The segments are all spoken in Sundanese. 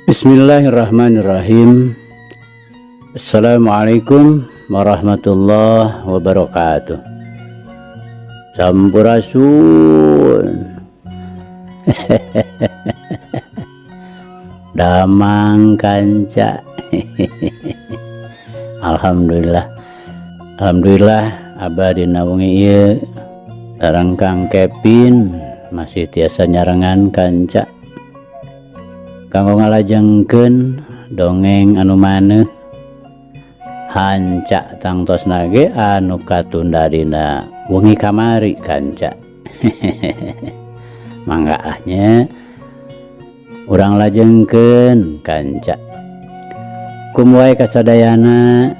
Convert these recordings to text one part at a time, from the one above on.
Bismillahirrahmanirrahim. Assalamualaikum warahmatullahi wabarakatuh. Sampurasun. Damang kanca. Alhamdulillah. Alhamdulillah abah dina wengi ieu sareng Kang Kevin masih tiasa nyarengan kanca kanggo ngalajengkeun dongeng anu maneh hanca tangtosna ge anu katunda dina wengi kamari kanca. Mangga ahnya urang lajengkeun kanca. Kumwae kasadayana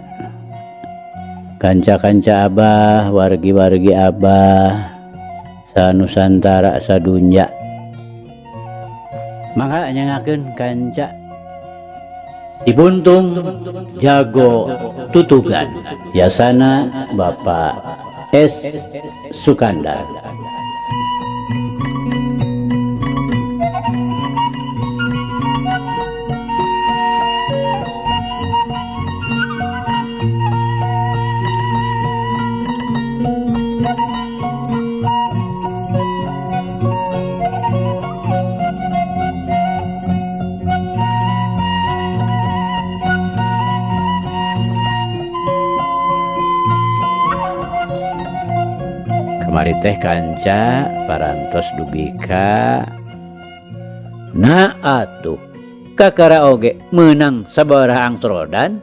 kanca-kanca abah, wargi-wargi abah sanusantara sadunya. Mangga nyangakeun kanca si Buntung jago tutugan, biasana Bapak S. Sukandar. Mari teh kanca parantos dugika na atuh kakara oge menang sabaraha angstrodan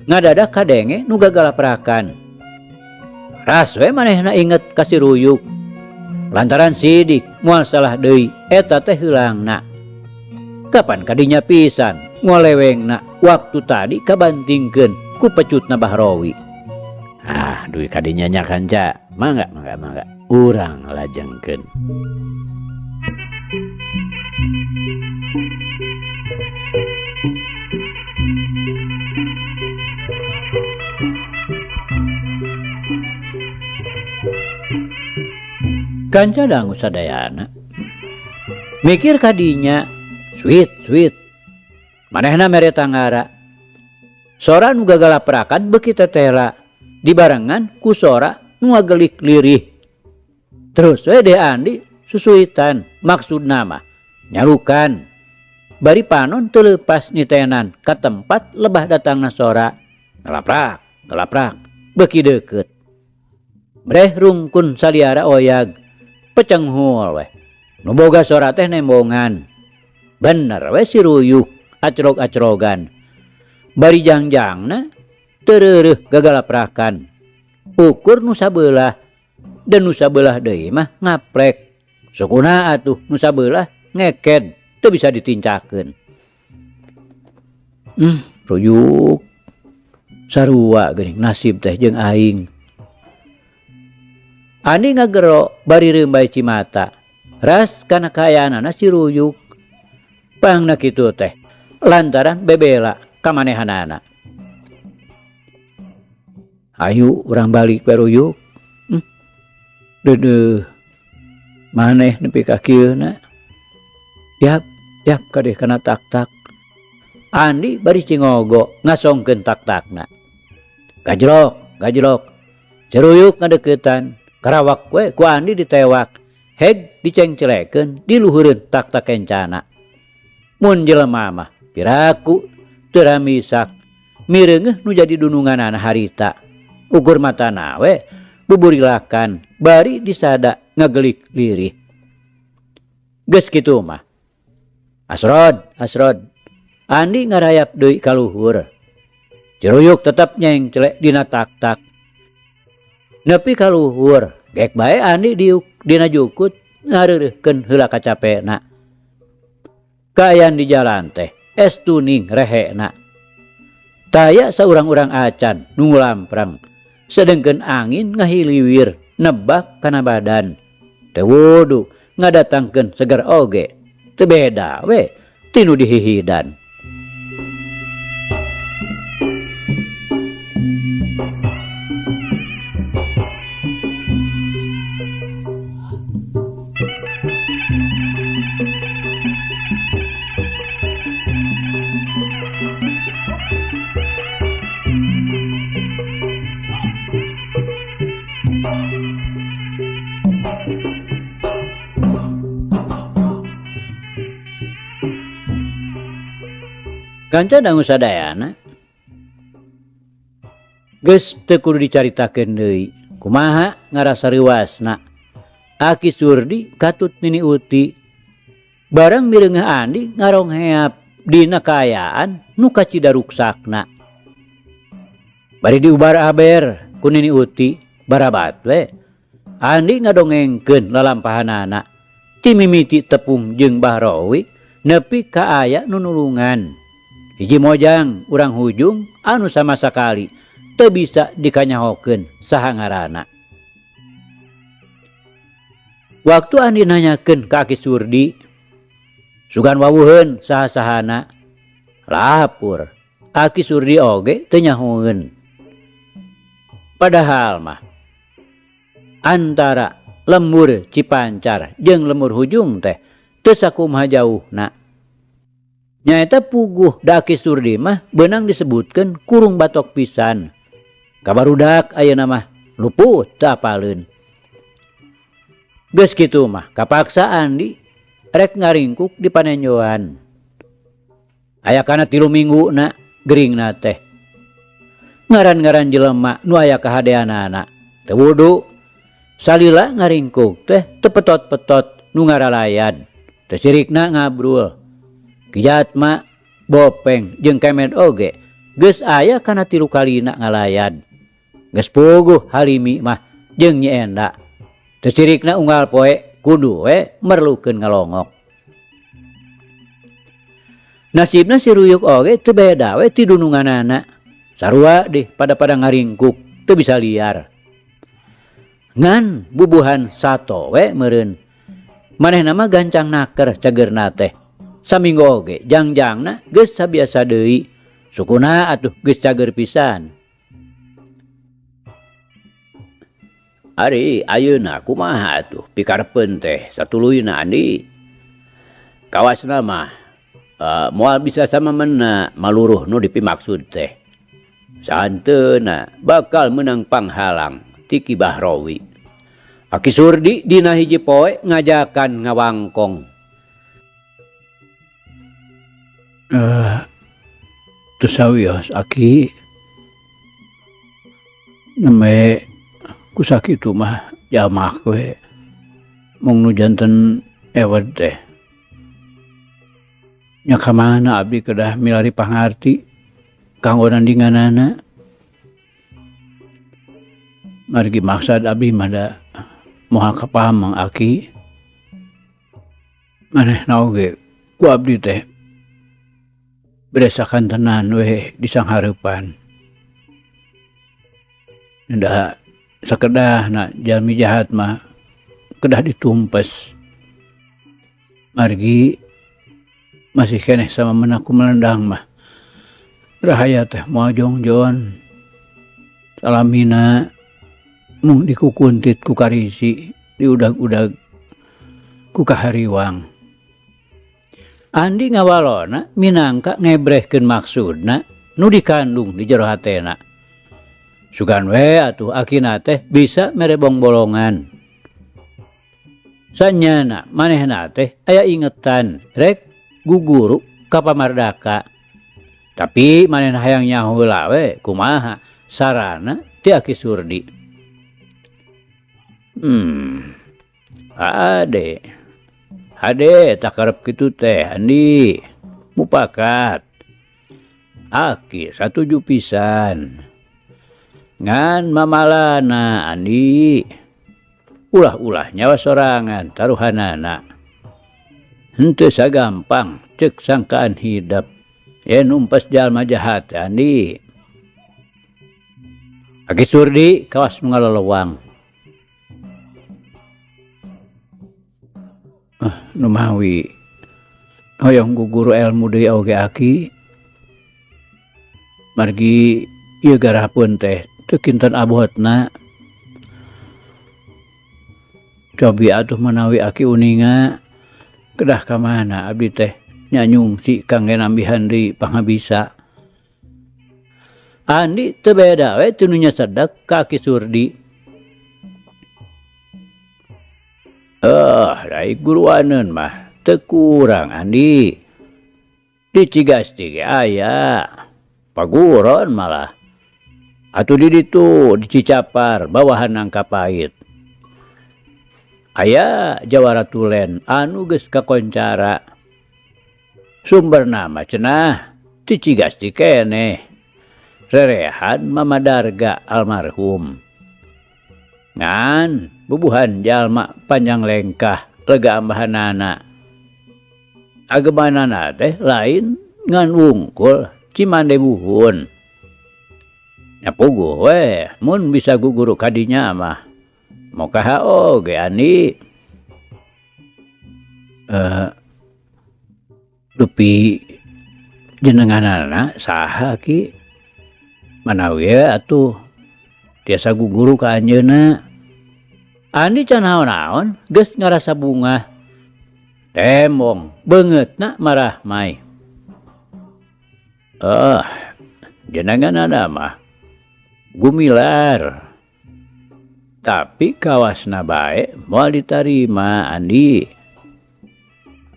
ngadadak kadenge nu gagalaprakan ras we manehna inget ka si Ruyuk lantaran sidik moal salah deui eta teh heulangna kapan kadinya pisan moal lewengna waktu tadi kabantingkeun ku pecutna Bahrowi. Duit kadinya nya kanca. Mangga urang lajengkeun. Kanca dangu sadayana mikir kadinya sweet manehna mere tanggara sora nu gagalaprakan beuki tetela dibarengan ku sora nu ngagelik lirih terus we deh Andi susuitan maksudna mah nyalukan bari panon teu leupas nitenan ka tempat lebah datangna sora ngelaprak beuki deukeut breh rungkun saliara oyag pecenghul we nu boga sora teh nembongan bener we si Ruyuk acrog-acrogan bari jangjangna tereureuk gagalaprakan ukur nu sabelah dan nu sabelah deui mah ngaplek sukuna atuh nu sabelah ngeked teu bisa ditincakeun. Ruyuk sarua geuning nasib teh jeung aing. Andi ngagero bari reumbai Cimata ras kana kaayanaana si Ruyuk pangna kitu teh lantaran bebela ka manehanana. Ayo urang balik we Ruyuk. Deudeuh maneh nepi ka kieuna. Yap kadeh kana tak-tak. Andi bari cingogo ngasongkeun tak-takna. Gajlok. Ceruyuk ngadeuketan karawak we ku Andi ditewak. Heg dicengcelekeun di luhureun tak-tak kencana. Mun jelema mah piraku teu ramisak mireungeuh nu jadi dununganana harita. Ukur matana we buburilakan bari disada ngagelik lirih. Geus kitu mah Asrod Andi ngarayap deui ka luhur. Ceruyuk tetep nyengcelek dina tak-tak. Nepi ka luhur gek bae Andi diuk dina jukut ngareureuhkeun heula kacapena. Kaayaan di jalan teh estuning rehena. Taya saurang-urang acan nu lamprang sedengkeun angin ngahiliwir nebak kana badan teu wudu ngadatangkeun seger oge teu beda we tinu dihihidan. Kanca dangu sadayana geus teu kudu dicaritakeun deui kumaha ngarasa riwasna Aki Surdi katut Nini Uti bareng mireungeuh Andi ngarongheap dina kaayaan nu kacida ruksakna. Bari diubar aber ku Nini Uti barabat we Andi ngadongengkeun lalampahanana ti mimiti tepung jeung Bahrowi nepi ka aya nu nulungan. Hiji mojang urang hujung anu sama sakali teu bisa dikanyahokeun saha ngaranna. Waktu Andi nanyakeun ka Aki Surdi sugan wawuheun saha-sahana lapur Aki Surdi oge teu nyahoeun. Padahal mah antara lembur Cipancar jeung lembur Hujung teh teu sakumaha jauhna. Nyaeta puguh da Aki Surdi mah beunang disebutkeun kurung batok pisan. Kabarudak ayeuna mah luput teu apaleun. Geus kitu mah kapaksa Andi rek ngaringkuk di panenjoan. Aya kana 3 mingguna geuringna teh. Ngaran-ngaran jelema nu aya kahadeanana teu wudu salila ngaringkuk teh teu petot-petot nu ngaralayan. Teu sirikna ngabrul. Kijatma Bopeng jeung Kemet oge geus aya kana 3 kalina ngalayan. Geus puguh Halimi mah jeung Nyi Enda. Teu sirikna unggal poe kudu we merlukeun ngalongok. Nasibna si Ruyuk oge teu beda we ti dununganana. Sarua deh pada ngaringkuk teu bisa liar. Ngan bubuhan sato we meureun. Manehna mah gancang naker cageurna teh. Saminggu oge jangjangna geus sabiasa deui. Sukuna atuh geus cager pisan. Ari ayeuna kumaha atuh pikarepeun teh satuluyna Andi? Kawasna mah moal bisa samemena maluruh nu dipimaksud teh. Sahanteuna bakal meunang panghalang ti Ki Bahrowi. Aki Surdi dina hiji poe ngajakan ngawangkong. Teu sawios Aki. Neme ku sakitu mah jamak we. Mung nu janten ewed teh. Nya kamana abdi kedah milari pangarti kanggo nandinganana. Margi maksad abdi mah da moal kapaham Mang Aki. Manehna oge ku abdi teh beresakan tenan we di sanghareupan. Da sakedahna jalmi jahat mah kedah ditumpes. Margi masih keneh sama menaku melendang mah. Rahaya teh moal jongjon. Salamina mung dikukuntit ku karisi, diudag-udag ku kahariwang. Andi ngawalona minangka ngebrehkeun maksudna nu dikandung di jero hatena. Sugan we atuh akina teh bisa merebong bolongan. Sanyana manehna teh aya ingetan rek guguru ka pamardaka. Tapi manehna hayang nyaho heula we kumaha sarana ti Aki Surdi. Ade tak karep kitu teh Andi. Mupakat. Aki satuju pisan. Ngan mamalana Andi. Ulah-ulah nyawa sorangan taruhanana. Henteu sagampang ceuk sangkaan hidap. Yen umpas jalma jahat Andi. Aki Surdi kawas nu ngalelewang. Numawi hoyong guguru ilmu deui oge Aki. Margi ieu garahpeun teh teu kinten abotna. Cobi atuh menawi Aki uninga kedah ka mana abdi teh nyanyungsi kangge nambihan deui pangabisa. Andi teu beda we teu nu nyasedek ka Aki Surdi. Dai guruaneun mah teu kurang Andi. di Cigasti ge aya paguron malah atuh di ditu di Cicapar bawahan Nangka Pait aya Jawara Tulen anu geus kakoncara sumber nama cenah di Cigasti keneh rerehan Mama Darga almarhum ngan bubuhan jalma panjang lengkah lega ambahanana agemanana teh lain ngan wungkul Cimande buhun nyapuguh we mun bisa guguru kadinya mah mau kaha oge Andi dupi jenenganana saha ki manawi atuh tiasa guguru ka anjeunna Andi can naon-naon geus ngarasa bunga temong beungeutna marah mai jenenganana mah gumilar tapi kawasna bae moal ditarima Andi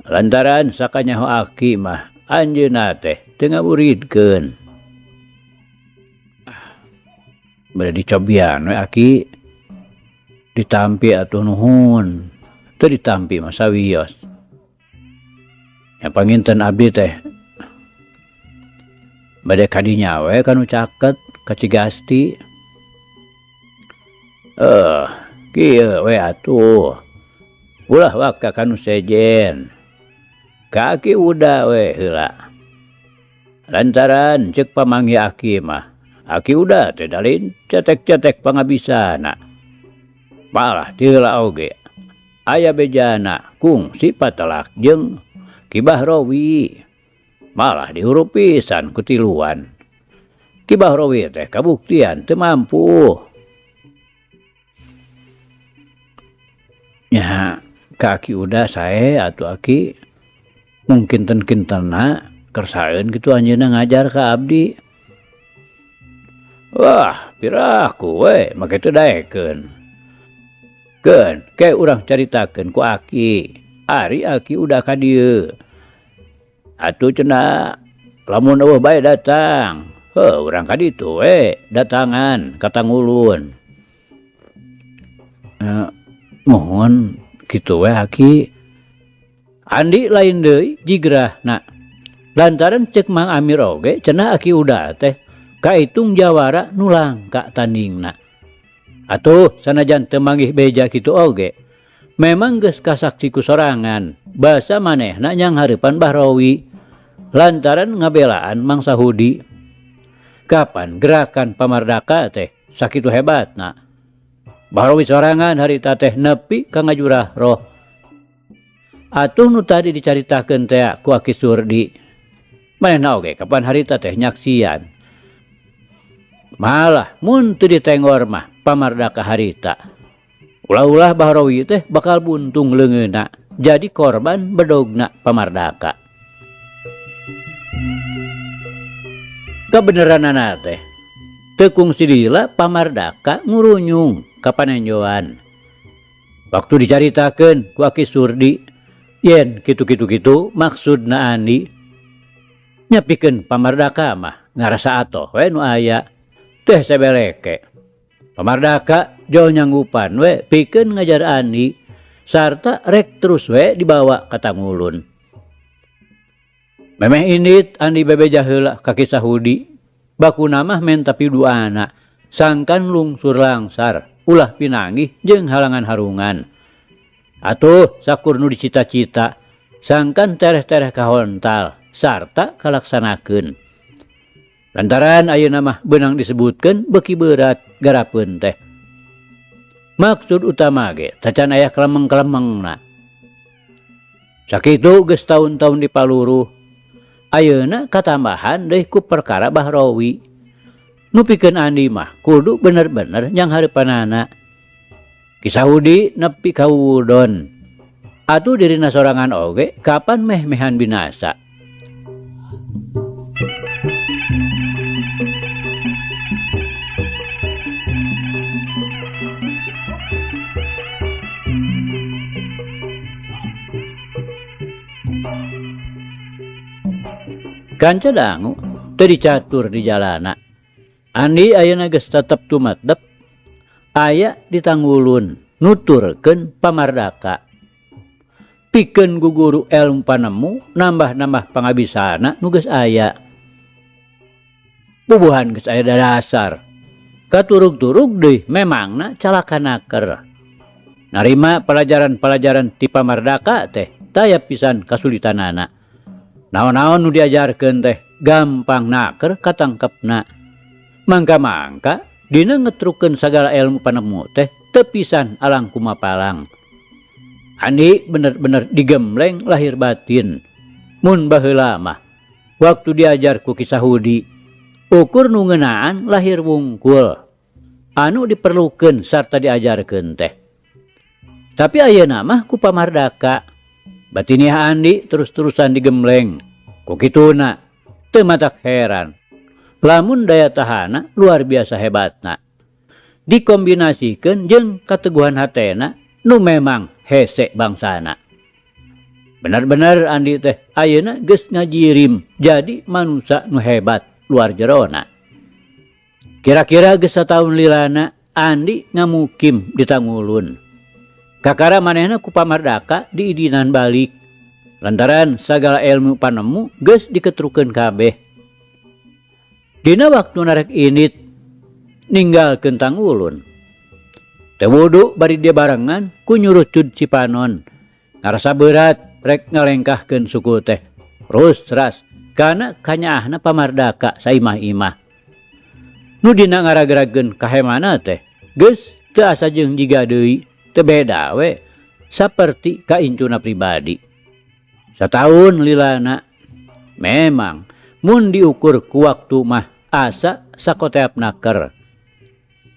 lantaran sakanyaho aki mah anjeunna teh teu ngamuridkeun bade dicobian we aki ditampi atuh nuhun teu ditampi mah sawios nya panginten abdi teh bade kadinya we kanu caket ka Cigasti kieu we atuh ulah waka kanu sejen kaki udah we heula lantaran ceuk pamanggi aki mah aki udah teh dalin cetek-cetek pangabisana malah ti heula oge aya bejana kungsi patelak jeung Ki Bahrowi malah dihurup pisan ku tiluan Ki Bahrowi teh kabuktian teu mampu nya kaki udah sae atuh aki mungkin kinten-kintenna kersaeun kitu anjeunna ngajar ka abdi wah piraku we make teu daekeun keun ke urang caritakeun ku aki ari aki udah ka dieu atuh cenah lamun eueuh bae datang urang ka ditu we datangan ka Tangulun mohon kitu we aki Andi lain deui jigrahna lantaran ceuk Mang Amir oge cenah aki udah teh kaitung jawara nu langka tandingna atuh sanajan teu manggih beja kitu oge memang geus kasaksi ku sorangan basa manehna nyang hareupan Bahrowi lantaran ngabelaan Mang Sahudi kapan gerakan pamardaka teh sakitu hebatna Bahrowi sorangan harita teh nepi ka ngajurah roh atuh nu tadi dicaritakeun teh ku Aki Surdi manehna oge kapan harita teh nyaksian malah mun teu ditengor mah pamardaka harita ulah-ulah Bahrowi teh bakal buntung leungeunna jadi korban bedogna pamardaka kabeneranana teh teu kungsi lila pamardaka ngurunyung ka panenjoan waktu dicaritakeun ku Aki Surdi yen kitu maksudna Andi nyapikeun pamardaka mah ngarasa atoh we nu aya teh sebeleke pamardaka jol nyanggupan we pikeun ngajar Andi sarta rek terus we dibawa ka Tangulun memeh indit Andi bebeja heula ka Ki Sahudi bakuna mah men tapi duana sangkan lungsur langsar ulah pinanggih jeung halangan harungan atuh sakur nu dicita-cita sangkan tereh-tereh kahontal sarta kalaksanakeun lantaran ayeuna mah beunang disebutkeun beuki berat garapeun teh maksud utama ge tacan aya kelemeng-kelemengna sakitu geus taun-taun dipaluruh ayeuna katambahan deui ku perkara Bahrowi nu pikeun Andi mah kudu bener-bener nyang hareupanana Ki Sahudi nepi ka wuwudon atuh dirina sorangan oge kapan meh-mehan binasa Kanca dangu teu dicatur di jalana. Andi ayeuna geus tetep tumatep aya di Tanggulun nuturkeun pamardaka. Pikeun guguru elmu panemu nambah-nambah pangabisana nu geus aya. Bubuhan geus aya dasar. Katurug-turug deui memangna calakanaker. Narima pelajaran-pelajaran ti pamardaka teh taya pisan kasulitanana. Naon-naon nu diajarkeun teh gampang naker katangkepna. Mangka-mangka dina ngetrukeun sagala ilmu panemu teh teu pisan alang kumapalang. Andi bener-bener digembleng lahir batin. Mun baheula mah waktu diajar ku Ki Sahudi ukur nu ngeunaan lahir wungkul anu diperlukeun sarta diajarkeun teh. Tapi ayeuna mah ku pamardaka batiniah Andi terus-terusan digembleng. Ku kituna teu matak heran lamun daya tahana luar biasa hebatna. Dikombinasikeun jeung kateguhan hatena nu memang hese bangsana. Benar-benar Andi teh ayeuna geus ngajirim jadi manusia nu hebat luar jerona. Kira-kira geus sataun lilana Andi ngamukim di Tanggulun. Kakara manehna ku pamardaka diidinan balik lantaran sagala ilmu panemu geus diketrukeun kabeh. Dina waktu narek init ninggalkeun Tanggulun. Teu wudu bari dia barengan ku nyuruh Cud Cipanon. Ngarasa berat rek ngalengkahkeun suku teh. Terus ras kana kanyaahna pamardaka saimah-imah. Nu dina ngaragerageun kahemana teh geus teu asa jeung jiga deui, teu beda we saperti kaincuna pribadi. Sataun lilana memang mun diukur ku waktu mah asa sakoteap naker.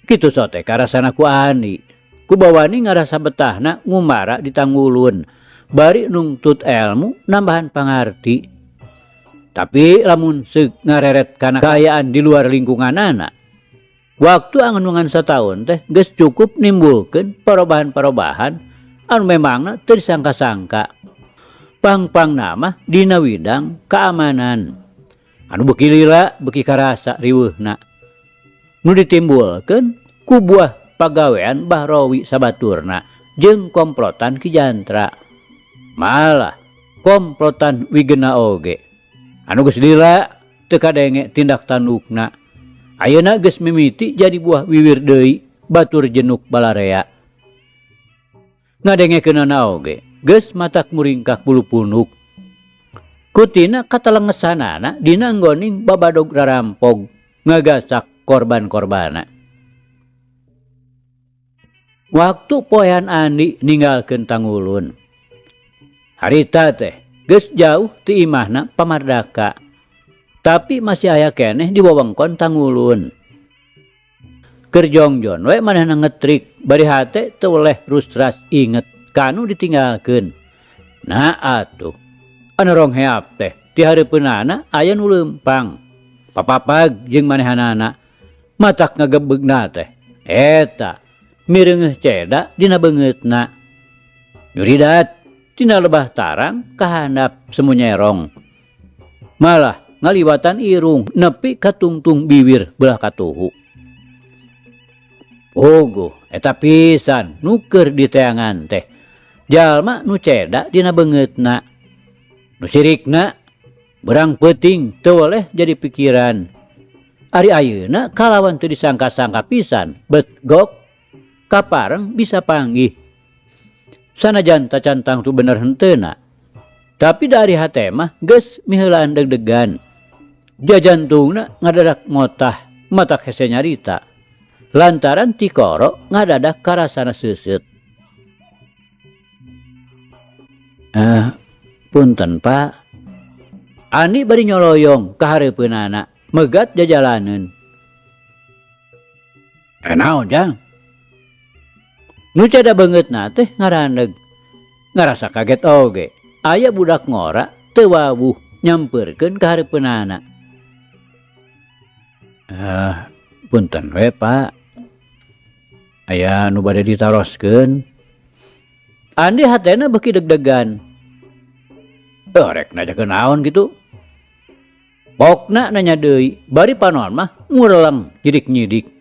Kitu sote karasana ku Andi. Ku bawani ngarasa betahna ngumara di Tanggulun. Bari nungtut ilmu nambahan pangarti. Tapi lamun seug ngareret kana kaayaan di luar lingkunganana. Waktu anganungan sataun teh geus cukup nimbulkeun parobahan-parobahan anu memangna teu disangka-sangka. Pang-pang nama dina widang keamanan. Anu beuki lila beuki karasa riweuhna. Nu ditimbulkeun ku buah pagawean Bahrowi sabaturna jeung komplotan Ki Jantra. Malah komplotan Wigena oge. Anu geus lila teu kadenge tindak tandukna. Ayeuna geus mimiti jadi buah wiwir deui batur jenuk balarea. Ngadengekeunana oge geus matak muringkak bulu punuk. Kutina katalengesanana dina nggoning babadog rarampog ngagasak korban-korbana. Waktu poean Andi ninggalkeun Tanggulun. Harita teh geus jauh ti imahna pamardaka. Tapi masih aya keneh di wewengkon Tanggulun. Keur jongjon we manehna ngetrik bari hate teu oleh rustras inget kanu ditinggalkeun. Nah atuh anu rong heap teh ti hareupeunana aya nu leumpang. Papapag jeung manehanana matak ngagebegna teh eta mireungeuh ceda dina beungeutna. Nyuridat tina lebah tarang kahandap semu nyerong. Malah ngaliwatan irung nepi ka tungtung bibir belah katuhu. Ogo eta pisan nu keur diteangan teh jalma nu ceda dina beungeutna. Nu sirikna berang peuting teu oleh jadi pikiran. Ari ayeuna kalawan teu disangka-sangka pisan bet gok kapareng bisa panggih. Sanajan tacantang tu bener henteuna. Tapi dari hate mah geus miheulaan deg-degan. Jajantungna ngadadak ngotah matak hese nyarita. Lantaran ti koro ngadadak karasana seuseut. Punten Pak. Andi bari nyoloyong ka hareupeunana megat jajalaneun. Naon jang? Nu cada beungeutna teh ngarandeg. Ngarasa kaget oge. Aya budak ngora teu wawuh nyampeurkeun ka hareupeunana. Punten we Pak. Aya nu bade ditaroskeun. Andi hatena beuki deg-degan. Rek najakeun naon gitu. Pokna nanya deui, bari panon mah ngureleng nyidik-nyidik.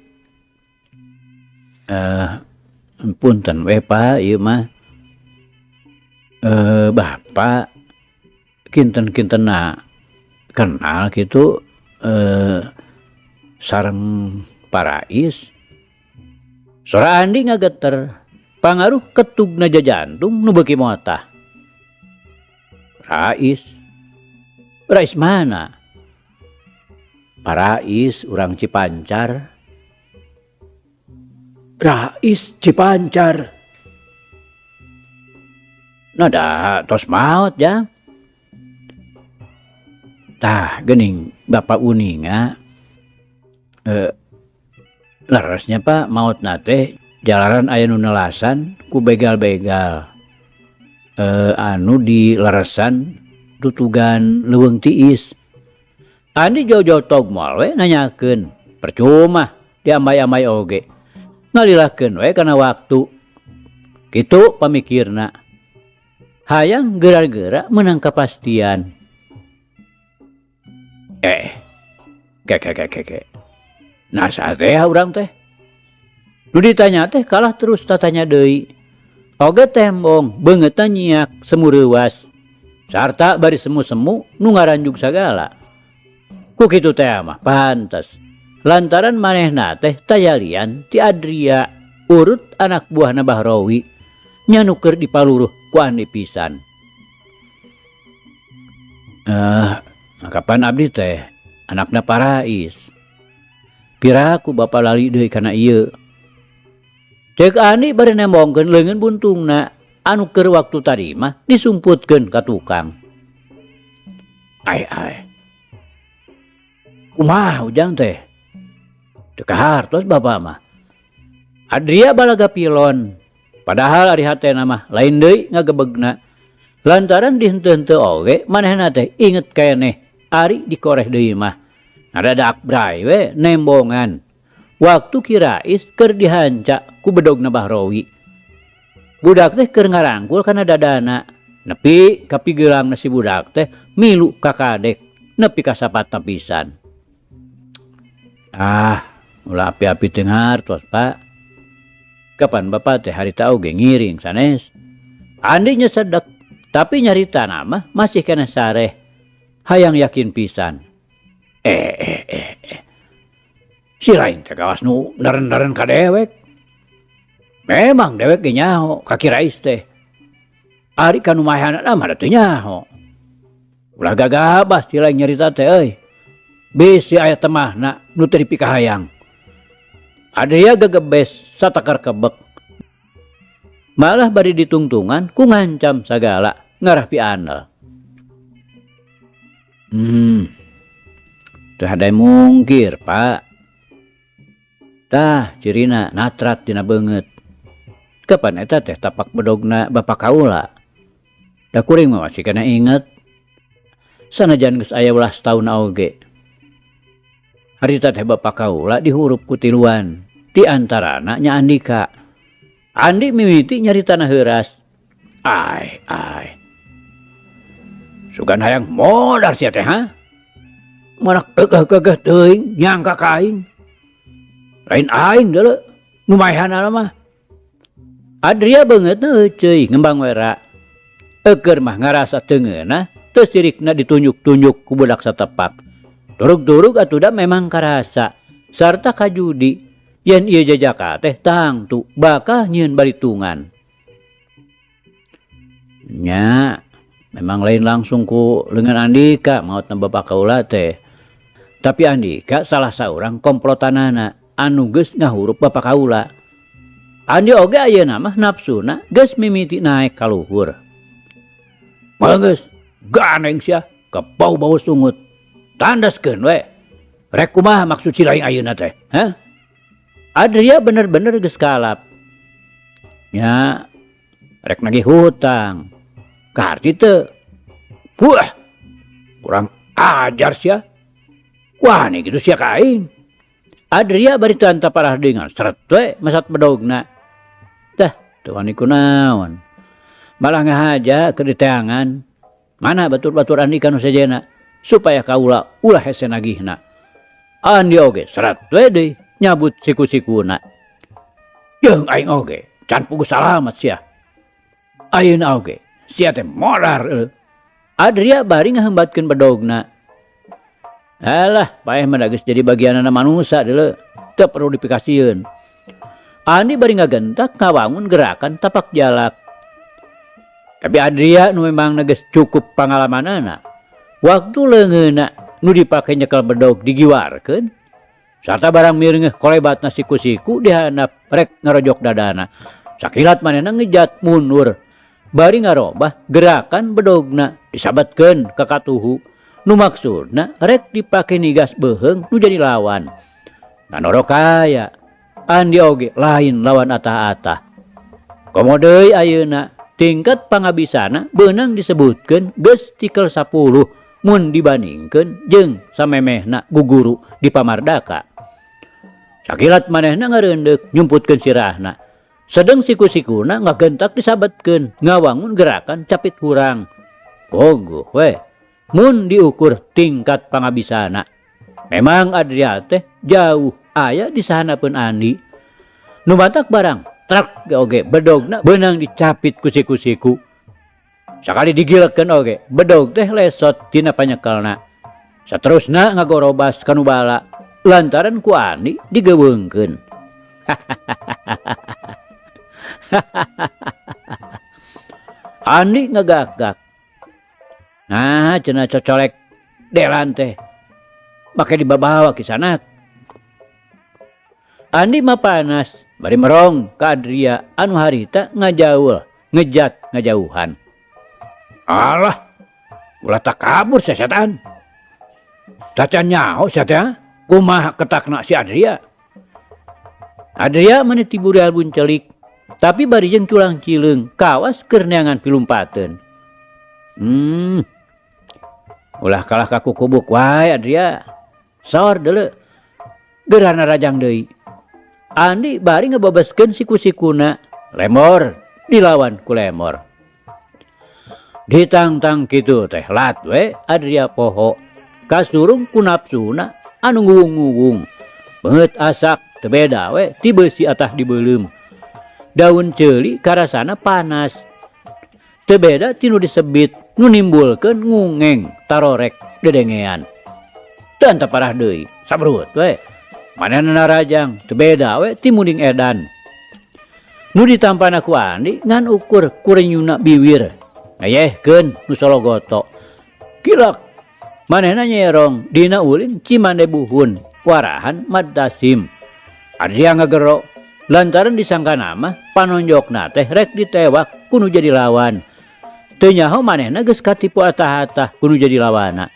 Punten we Pak, ieu mah Bapak kinten-kintena kenal gitu sareng Parais. Sora Andi ngageter pangaruh ketugna jantung nu beuki motah. Rais mana? Parais urang Cipancar. Rais Cipancar. Nada tos maot ya. Tah geuning Bapak uninga leresnya Pak maotna teh jalaran aya nu nelasan ku begal-begal anu di leresan tutugan leuweung tiis. Andi jauh-jauh togmol we nanyakeun, percuma diambay-ambay oge. Ngalilahkeun we kana waktu. Kitu pamikirna. Hayang geura-geura meunang kapastian. Nah sateh urang teh. Nu ditanya teh kalah terus tatanya deui. Oge tembong beungeutna nyiak semu reuwas. Sarta bari semu-semu nu ngaranjuk sagala. Ku kitu teh mah pantes. Lantaran manehna teh tayalian ti Adria urut anak buahna Bahrowi nya nu keur dipaluruh ku Andi pisan. Kapan abdi teh anakna Parais. Piraku Bapak lali deui kana ieu. Cek Andi bari nembongkeun leungeun buntungna anu keur waktu tadi mah disumputkeun ka tukang. Ai. Kumaha ujang teh? Teu kahartos Bapak mah. Adria balaga pilon. Padahal ari hatena mah lain deui ngagebegna. Lantaran di henteu-henteu oge manehna teh inget keneh ari dikoreh deui mah. Ngadadak bray we nembongan. Waktu Kirais keur dihanca ku bedogna Bahrowi. Budak teh keur ngarangkul kana dadana. Nepi ka pigeulangna si budak teh milu ka kadek nepi ka sapatna pisan. Ulah api-api teu ngartos Pak. Kapan Bapak teh harita oge ngiring sanes. Andi nya sedek, tapi nyaritana mah masih kena sareh. Hayang yakin pisan. Si lain teh kawas nu ndaren-ndaren ka dewek. Memang dewek ge nyaho ka Kirais teh. Ari ka nu mayahanna mah teu nyaho. Ulah gagabah si lain nyarita teh euy. Bisi aya temahna nu teu dipikahayang. Adria gegebes satakar kebek. Malah bari ditungtungan ku ngancam sagala ngarah pi andal. Teu hade mungkir Pak. Tah cirina natrat dina beungeut. Kapan eta teh tapak bedogna Bapak kaula. Da kuring mah masih kana inget. Sanajan geus aya 11 taun oge. Harita teh Bapak kaula dihurup ku tiluan. Ti antarana nya Andika. Andi mimiti nyaritana heuras. Ai. Sugan hayang modar sia teh ha? Mana kegeh teuing nyangka ka aing. Lain aing deuleu nu mayahanna mah. Adria beungeutna euceuy ngembang wera. Eukeur mah ngarasa teungeuna teu sirikna ditunjuk-tunjuk ku budak satepak. Durug-durug atuda memang karasa sarta kajudi yen ieu jajaka teh tangtu bakal nyieun baritungan. Nya memang lain langsung ku leungeun Andika maotna Bapak kaula teh. Tapi Andika salah saurang komplotanana anu geus ngahurup Bapak kaula. Andi oge ayeuna mah nafsuna geus mimiti naek ka luhur. Manggeus ganeng sia kebau-bau sungut. Tandaskeun we. Rek kumaha maksud si lain ayeuna teh? Hah? Adria bener-bener geus kalap. Nya rek nagih hutang. Karti teu. Wah. Kurang ajar sia. Wah nih gitu sia ka aing. Adria bari teu anta parah dengan seret we masat bedogna. Tah, teu wani kunaon. Malah ngahaja keur diteangan. Mana batur-batur Andika nu sejenna? supaya kaula ulah hese nagihna. Andi oge serat we deui nyabut siku-sikuna. Jeung aing oge can puguh salamet sia. Ayeuna oge sia teh modar. Adria bari ngahembatkeun bedogna. Alah, paeh mah geus jadi bagianna manusia deuleu, teu perlu dipikasieun. Andi bari ngagentak ngawangun gerakan tapak jalak. Tapi Adria nu memang geus cukup pangalamanana. Waktu leungeunna nu dipake nyekel bedog digiwarkeun, sarta barang mireung kolebatna siku-siku dihandap rek ngarojok dadana. Sakilat manehna ngejat mundur. Bari ngarobah gerakan bedogna disabatkeun ka katuhu. Nu maksudna rek dipake nigas beheung nu jadi lawan. Kanoro kaya Andi oge lain lawan atah-atah. Komo deui ayeuna tingkat pangabisana beunang disebutkeun geus tikel 10 mun dibandingkeun jeung samemehna guguru di Pamardaka. Sakilat manehna ngareundeuk nyumputkeun sirahna. Sedeng siku-sikuna ngagentak disabatkeun ngawangun gerakan capit hurang. Pogo we mun diukur tingkat pangabisana. Memang Adria teh jauh aya di sahanapeun Andi. Nu batak barang trak oge bedogna beunang dicapit ku siku-siku. Sakali digilekeun oge bedog teh lesot tina panyekelna. Saterusna ngagorobas kanu bala lantaran ku Andi digeuweungkeun. Andi ngagagak. Nah, cenah cocolek delan teh make dibabawa ki sana. Andi mah panas bari merong ka Adria anu harita ngajaul ngejat ngajauhan. Alah, ulah tak kabur sia setan. Tacan nyaho sia teh kumaha ketakna si Adria. Adria maneh tiburi albun celik, tapi bari jeung culang cileung kawas keur neangan pilumpateun. Ulah kalah ka kukubuk wae Adria. Saur deuleu. Geurana rajang deui. Andi bari ngebabaskeun siku-sikuna, lemor dilawan ku lemor. Ditangtang kitu teh lat we Adria poho kasurung ku nafsuna anu nguwung-nguwung. Beungeut asak teu beda we ti beusi atah dibeuleum. Daun ceuli karasana panas. Teu beda ti nu disebit nu nimbulkeun ngungeng tarorek dedengean. Teu anta parah deui, sabrut we. Manehna rajang teu beda we ti muding edan. Nu ditampana ku Andi ngan ukur kurenyuna biwir. Ngayehkeun nu sologoto. Kilak manehna nyerong dina ulin Cimande Buhun warahan Maddasim. Adria ngagero lantaran disangka nama panonjokna teh rek ditewak kudu jadi lawan. Teu nyaho manehna geus katipu atah-atah kudu jadi lawana.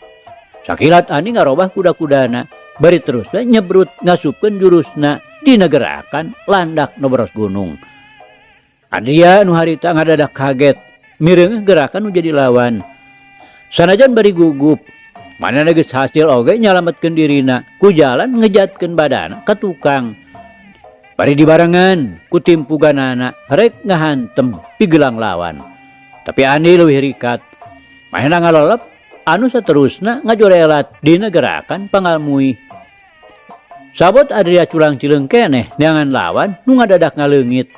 Sakilat Andi ngarobah kuda-kudana bari terus nyebrut ngasupkeun jurusna dina gerakan landak nobros gunung. Adria nu harita ngadadak kaget mireung gerakan nu jadi lawan. Sanajan bari gugup manehna geus hasil oge nyalametkeun dirina ku jalan ngejatkeun badana ka tukang. Bari dibarengan ku timpuganana rek ngahantem pigelang lawan. Tapi Andi leuwih rikat. Manehna ngalolep anu saterusna ngajorelat dina gerakan pangalmui. Sabot Adria culang cileung keneh neangan lawan nu ngadadak ngaleungit.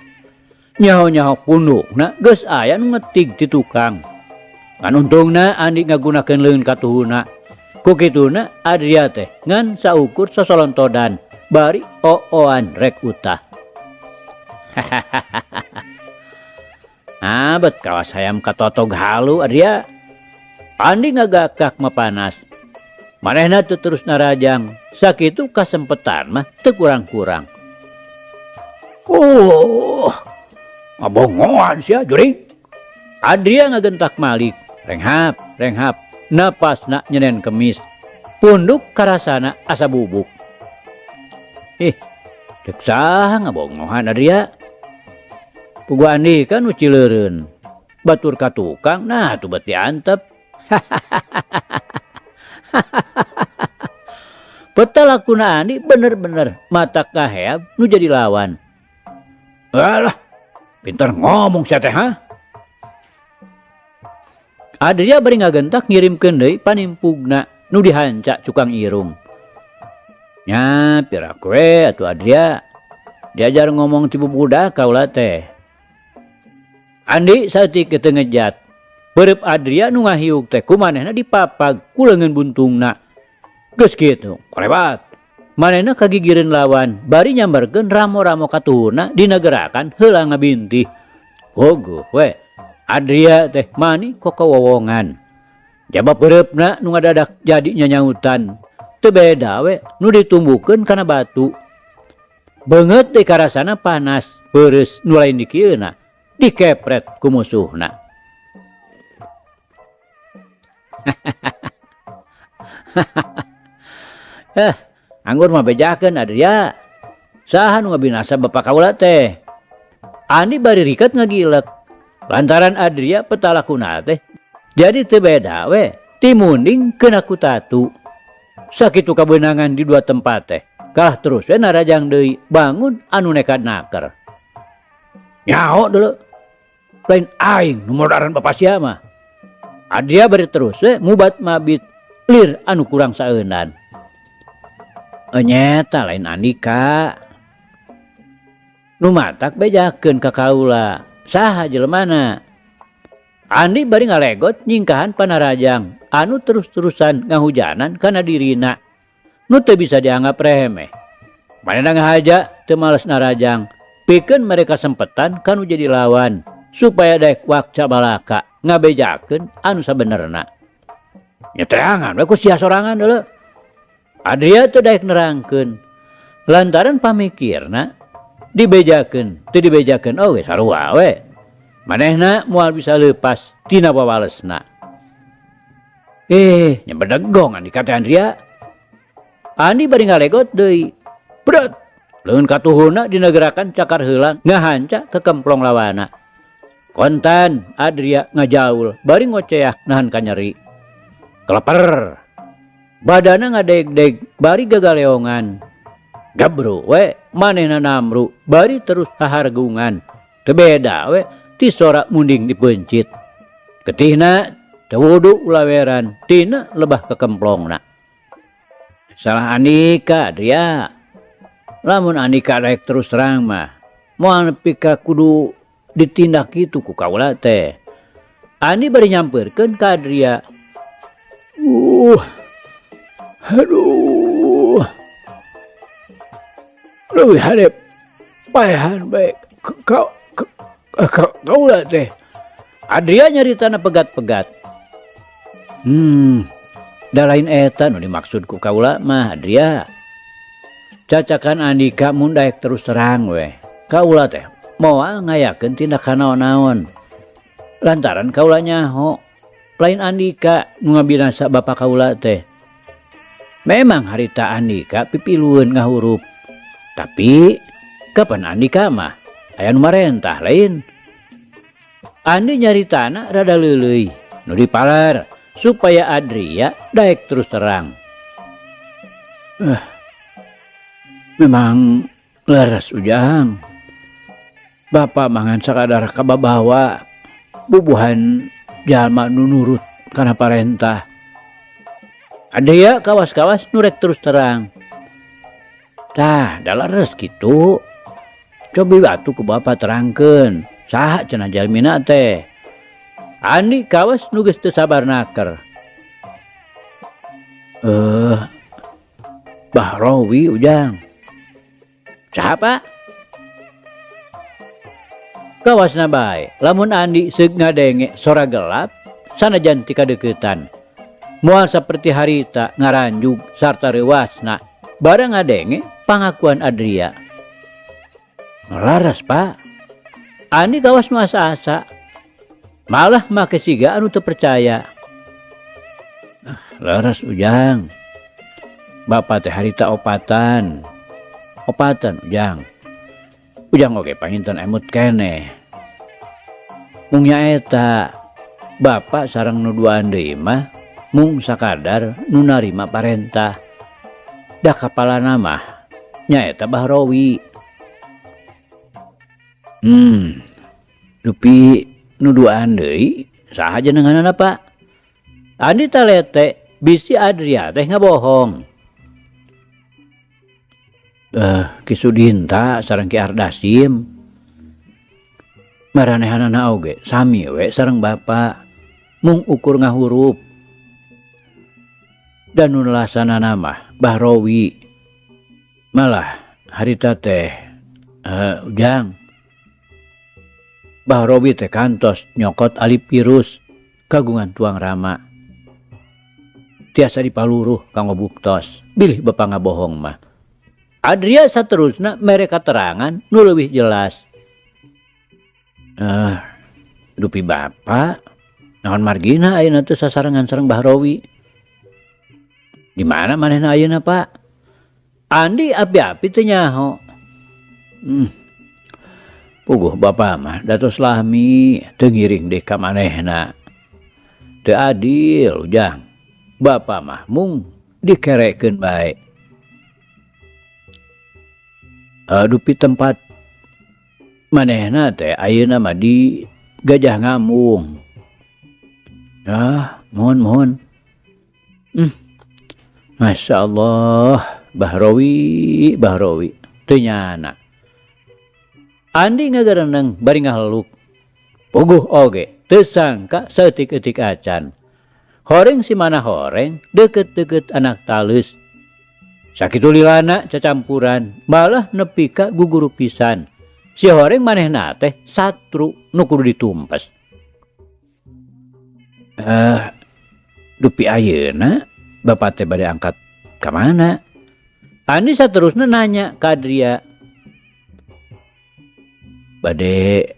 Nyaho-nyaho pundukna geus aya nu ngetig ti tukang. Ngan untungna Andi ngagunakeun leun katuhuna. Ku kituna Adria teh ngan saukur sasolontodan bari ooan rek utah. Bet kawas hayam katotog halu Adria. Andi ngagakak mah panas. Manehna teu terus narajang, sakitu kasempetan mah teu kurang-kurang. Ngabongoan sia jurig. Adria ngagentak malik, renghap, napasna nyenen kemis. Punduk karasana asa bubuk. Cek saha ngabongohan Adria. Pugu Andi kan nu cileureun. Batur ka tukang, nah tuh bet diantep. Peta lakuna Andi bener-bener mata kaheab nu jadi lawan. Alah, pintar ngomong sia teh ha. Adria bari ngagentak ngirimkeun deui panimpugna nu dihancak cukang irung. Nya piraku atuh Adria diajar ngomong ti budak kaula teh. Andi saeutik teu ngejat. Beureub Adria nu ngahiuk teh kumanehna dipapag ku leungeun buntungna. Geus kitu, kolewat. Manehna kagigireun lawan, bari nyambarkeun ramo-ramo katuhuna dina gerakan heula ngabintih. Gogoh we. Adria teh mani kok kawowongan. Jabab beureupna nu ngadadak jadi nyanyautan. Teu beda we nu ditumbuhkeun kana batu. Beungeut deui karasana panas, peureus nu lain di kieuna dikepret ku musuhna. Anggur mah bejakeun Adria. Saha nu ngabinasa bapak kaula teh? Andi bari riket ngagilek. Lantaran Adria petalakuna teh jadi teu beda we ti munding keuna ku tatu. Sakitu kabeunangan di dua tempat teh. Kalah terus we narajang deui bangun anu nekat naker. Nyaho deuleu. Lain aing nu modaran bapak sia mah. Adria bari terus we mubat mabit lir anu kurang saeunan. Nyeta lain Andika. Nu matak bejakeun ka kaula. Saha jelemana? Andi bari ngalegot nyingkahan panarajang anu terus-terusan ngahujanan kana dirina. Nu teu bisa dianggap remeh. Manehna ngahaja teu males narajang. Pikeun mereka sempetan kanu jadi lawan supaya daek wakca balaka ngabejakeun anu sabenerna. Nyeteangan we ku sia sorangan deuleu. Adria teu daek nerangkeun. Lantaran pamikirna dibejakeun, teu dibejakeun oge sarua we. Manehna moal bisa leupas tina wawalesna. Nyebedegong Andika teh Andria. Andi bari ngalegot deui. Bret. Leun katuhuna dina gerakan cakar heula ngahanca ke kemplong lawana. Kontan Adria ngajaul bari ngoceah nahan kanyeri. Keleper. Badana ngadeg-deg bari gagaleongan. Gabru we manehna namru bari terus hahargungan. Teu beda we ti sora munding dipencit. Ketihna teu wudu ulaweran tina lebah ke kemplongna. Salah Andika Adria. Lamun Andika daek terus terang mah moal nepi ka kudu ditindak kitu ku kaula teh. Andi bari nyampeurkeun ka Adria. Aduh. Leuwih hadep paehan bae kaula teh. Adria nyaritana pegat-pegat. Da lain eta nu dimaksud ku kaula mah Adria. Cacakan Andika mun daek terus terang we. Kaula teh moal ngayakeun tindakan naon-naon. Lantaran kaula nyaho lain Andika nu ngabinasa bapak kaula teh. Memang harita Andika pipilueun ngahurup. Tapi kapan Andika mah aya nu marentah lain. Andi nyaritana rada leuleuy nu dipaler supaya Adria daek terus terang. Memang leres ujang. Bapak mangan sakadar kababawa bubuhan jalma nu nurut kana parentah. Adria kawas-kawas nurek terus terang. Tah, da leres kitu. Cobi batu ku bapak terangkeun. Saha cenah jalmina teh. Andi kawas nu geus teu sabar naker. Bahrowi ujang. Saha Pak? Kawasna bae. Lamun Andi seug ngadenge sora gelap sanajan ti kadeuketan. Moal saperti harita ngaranjug sarta rewasna barang ngadenge pangakuan Adria. Laras Pak. Andi kawas nu asa-asa. Malah make siga anu teu percaya. Laras ujang. Bapak teh harita opatan. Opatan ujang. Ujang oge pahinten emut keneh. Mung nyaeta bapak sareng nu duaan deui mah mung sakadar nu narima parentah. Da kapalana mah nyaeta Bahrowi. Dupi nu duaan deui saha jenenganna Pak? Andi talete bisi Adria teh ngabohong. Ki Sudinta sareng Ki Ardasim maranehanana oge sami we sareng bapa mung ukur ngahurup. Dan nu lasanana mah Bahrowi malah harita teh Ujang Bahrowi teh kantos nyokot alip virus kagungan tuang rama tiasa dipaluruh kanggo buktos bilih bapa ngabohong mah. Adria saterusna mere katerangan nu leuwih jelas. Dupi bapa naon margina ayeuna teh sasarengan sareng Bahrowi. Di mana manehna ayeuna, Pak? Andi api-api teh nyaho. Puguh bapa mah datos lahmi teu ngiring deui ka manehna. Teu adil Ujang. Bapa mah mung dikerekeun bae. Dupi tempat manehna teh ayeuna mah di Gajah Ngambung. Mohon. Masya Allah, Bahrowi teu nyana. Andi ngagareneng bari ngaheluk. Puguh oge teu sangka saeutik-eutik acan. Horeng si mana horeng deket-deket anak talus. Sakitu lilana cacampuran malah nepi ka guguru pisan. Si horeng manehna teh satru nu kudu ditumpes. Dupi ayeuna bapa teh bade angkat ka mana? Andi saterusna nanya ka Adria. Bade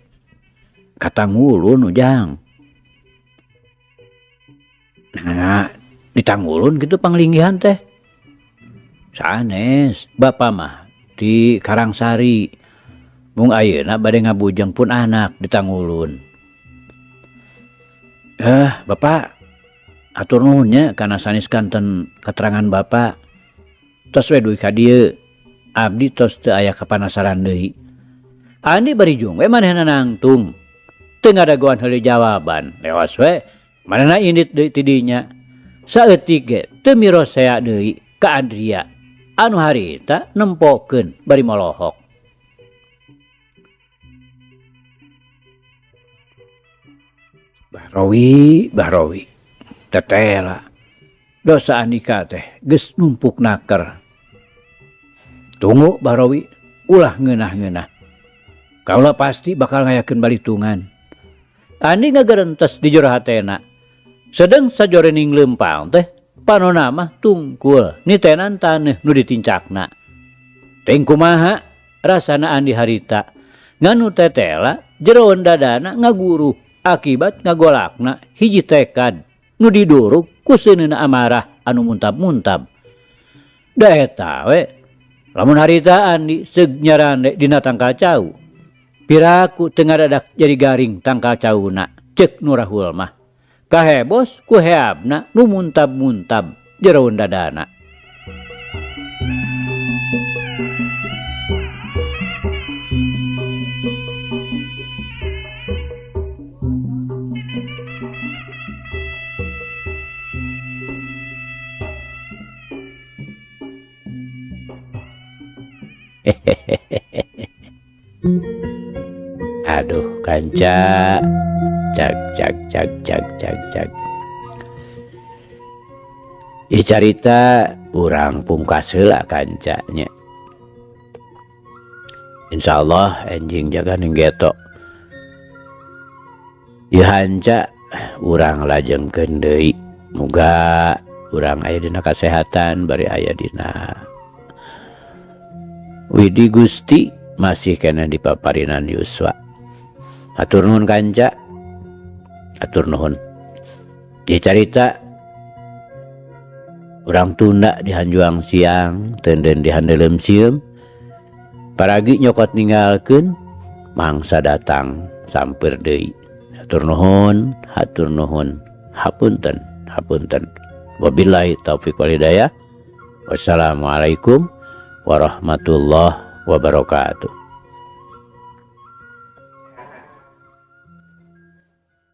ka Tanggulun Ujang. Nah, di Tanggulun gitu panglinggihan teh. Sanes, bapa mah di Karangsari. Mung ayeuna bade ngabujeng pun anak di Tanggulun. Bapak atur nuhun nya kana sanes kanten keterangan Bapak. Tos we duwi ka dieu. Abdi tos teu aya kapanasaran deui. Andi bari jung we manehna nangtung. Teu ngadagoan heuleuh jawaban. Leos we manehna indit deui ti dinya. Saeutik ge teu mirosea deui ka Adria. Anu harita nempokeun bari molohok. Bahrowi tetela dosa Andika teh geus numpuk naker. Tunggu Bahrowi ulah ngeunah-ngeunah. Kaula pasti bakal ngayakeun balitungan. Andi ngagarentes di jero hatena. Sedeng sajorening leumpang teh panonna mah tungkul nitenan taneuh nu ditincakna. Teng kumaha rasana Andi harita nganu tetela jeroan dadana ngaguru akibat ngagolakna hiji tekad nu diduruk ku seuneuna amarah anu muntab-muntab. Da eta we lamun harita Andi seug nyarande dina tangkal cau. Piraku teu ngadadak jadi garing tangkal cauna ceuk nu Rahul mah. Kahebos ku heabna nu muntab-muntab jeroan dadana. Aduh kanca cak. Carita urang pungkas heula kancanya. Insyaallah enjing jaga ninggeto. Ieu hanca urang lajengkeun deui. Muga urang aya dina kasehatan bari aya dina Widi Gusti masih kena dipaparinan yuswa. Atur nuhun kanca. Atur nuhun. Ieu carita urang tunda di Hanjuang siang, teunden di handeulem sieum. Paragi nyokot ninggalkeun mangsa datang sampeur deui. Hatur nuhun. Hapunten. Wabillahi taufik wal hidayah. Wassalamualaikum warahmatullahi wabarakatuh.